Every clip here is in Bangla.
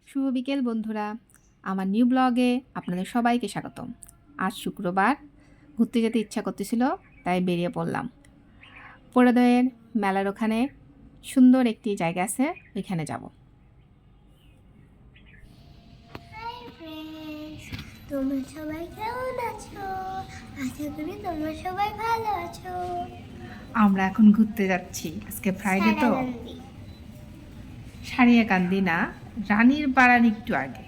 শুভ বিকেল বন্ধুরা, আমার নিউ ব্লগে আপনাদের সবাইকে স্বাগতম। আজ শুক্রবার, ঘুরতে যেতে ইচ্ছা করতেছিল, তাই বেরিয়ে পড়লাম। পোড়াদয়ের মেলার ওখানে সুন্দর একটি জায়গা আছে, ওইখানে যাব। তোমরা সবাই কেমন আছো? আশা করি তোমরা সবাই ভালো আছো। আমরা এখন ঘুরতে যাচ্ছি। আজকে ফ্রাইডে তো। সারিয়াকান্দি না, রানীর পাড়ার একটু আগে।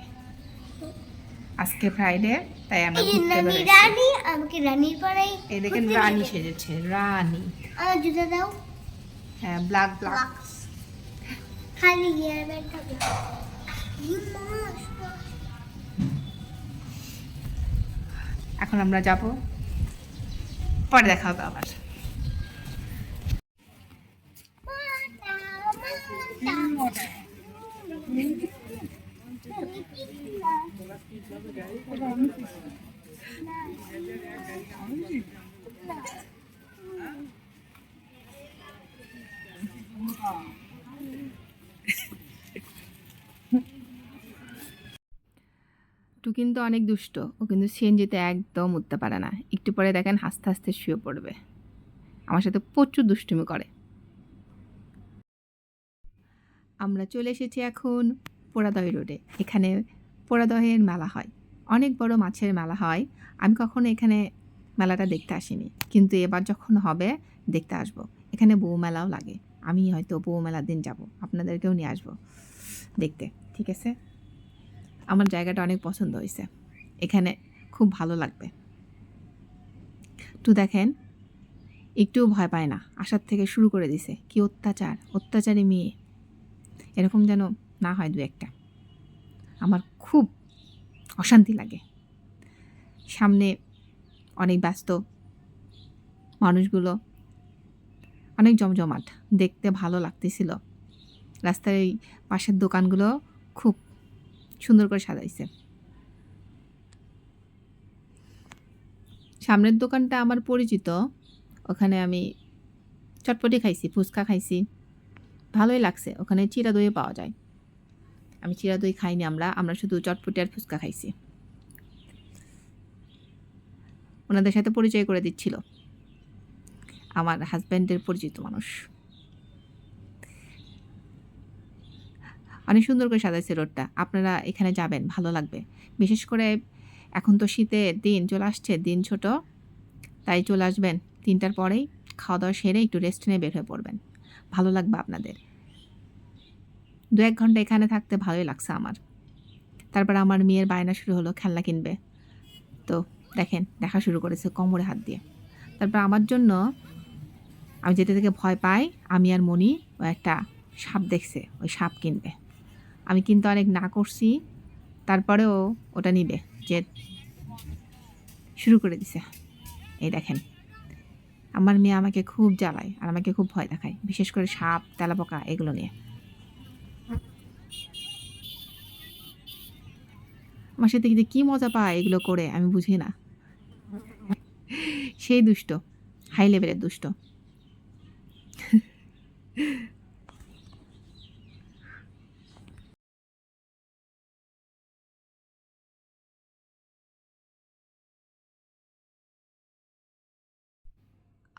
আজকে ফ্রাইডে, তাই আমরা ঘুরতে বেরোচ্ছি। রানী আমাকে রানীর পাড়াই। এই দেখেন রানী সেজেছে, রানী। আমার জুতা দাও। হ্যাঁ, ব্ল্যাক ব্ল্যাক। খালি গিয়ার ব্যাগ থাকবে। এখন আমরা যাব, পরে দেখা হবে আবার। টু কিন্তু অনেক দুষ্ট, ও কিন্তু সিএনজিতে একদম উঠতে পারে না। একটু পরে দেখেন হাসতে হাসতে শুয়ে পড়বে। আমার সাথে প্রচুর দুষ্টুমি করে। আমরা চলে এসেছি এখন পোড়াদহ রোডে। এখানে পোড়াদহের মেলা হয়, অনেক বড় মাছের মেলা হয়। আমি কখনো এখানে মেলাটা দেখতে আসিনি, কিন্তু এবার যখন হবে দেখতে আসব। এখানে বউ মেলাও লাগে। আমি হয়তো বউ মেলার দিন যাব, আপনাদেরকেও নিয়ে আসবো দেখতে, ঠিক আছে? আমার জায়গাটা অনেক পছন্দ হয়েছে, এখানে খুব ভালো লাগবে। তো দেখেন, একটুও ভয় পায় না, আসার থেকে শুরু করে দিছে। কি অত্যাচারী মেয়ে, এরকম যেন না হয় দু একটা। আমার খুব অশান্তি লাগে। সামনে অনেক ব্যস্ত মানুষগুলো, অনেক জমজমাট, দেখতে ভালো লাগতেছিল। রাস্তার এই পাশের দোকানগুলো খুব সুন্দর করে সাজাইছে। সামনের দোকানটা আমার পরিচিত, ওখানে আমি চটপটি খাইছি, ফুচকা খাইছি, ভালোই লাগছে। ওখানে চিরা দইও পাওয়া যায়। আমি চিরা দই খাইনি, আমরা শুধু চটপটি আর ফুচকা খাইছি। ওনাদের সাথে পরিচয় করে দিচ্ছিল আমার হাজব্যান্ডের পরিচিত মানুষ। অনেক সুন্দর করে সাজাইছে রোডটা। আপনারা এখানে যাবেন, ভালো লাগবে। বিশেষ করে এখন তো শীতের দিন চলে আসছে, দিন ছোট, তাই চলে আসবেন 3টার পরেই। খাওয়া দাওয়া সেরে একটু রেস্ট নিয়ে বের হয়ে পড়বেন, ভালো লাগবে আপনাদের। 2-1 ঘন্টা এখানে থাকতে ভালোই লাগছে আমার। তারপর আমার মেয়ের বায়না শুরু হলো, খেলনা কিনবে। তো দেখেন, দেখা শুরু করেছে কোমরে হাত দিয়ে। তারপর আমার জন্য, আমি যেটা থেকে ভয় পাই, আমি আর মনি, ও একটা সাপ দেখছে, ওই সাপ কিনবে। আমি কিন্তু অনেক না করছি, তারপরেও ওটা নিবে, যে শুরু করে দিছে। এই দেখেন, আমার মেয়ে আমাকে খুব জ্বালায় আর আমাকে খুব ভয় দেখায়, বিশেষ করে সাপ, তেলাপোকা এগুলো নিয়ে। আমার সাথে যে কী মজা পায় এগুলো করে, আমি বুঝি না। সেই দুষ্ট, হাই লেভেলের দুষ্ট।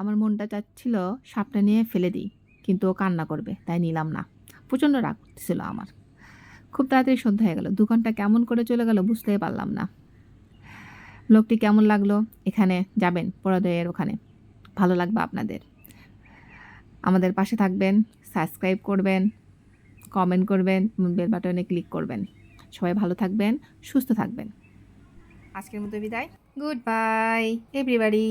আমার মনটা চাচ্ছিল সাপটা নিয়ে ফেলে দিই, কিন্তু ও কান্না করবে, তাই নিলাম না। প্রচণ্ড রাগ করতেছিল আমার। খুব তাড়াতাড়ি সন্ধ্যা হয়ে গেল, 2 ঘন্টা কেমন করে চলে গেল বুঝতেই পারলাম না। লোকটি কেমন লাগলো? এখানে যাবেন পোড়াদইয়ের ওখানে, ভালো লাগবে আপনাদের। আমাদের পাশে থাকবেন, সাবস্ক্রাইব করবেন, কমেন্ট করবেন, বেল বাটনে ক্লিক করবেন। সবাই ভালো থাকবেন, সুস্থ থাকবেন। আজকের মতো বিদায়। Good bye everybody.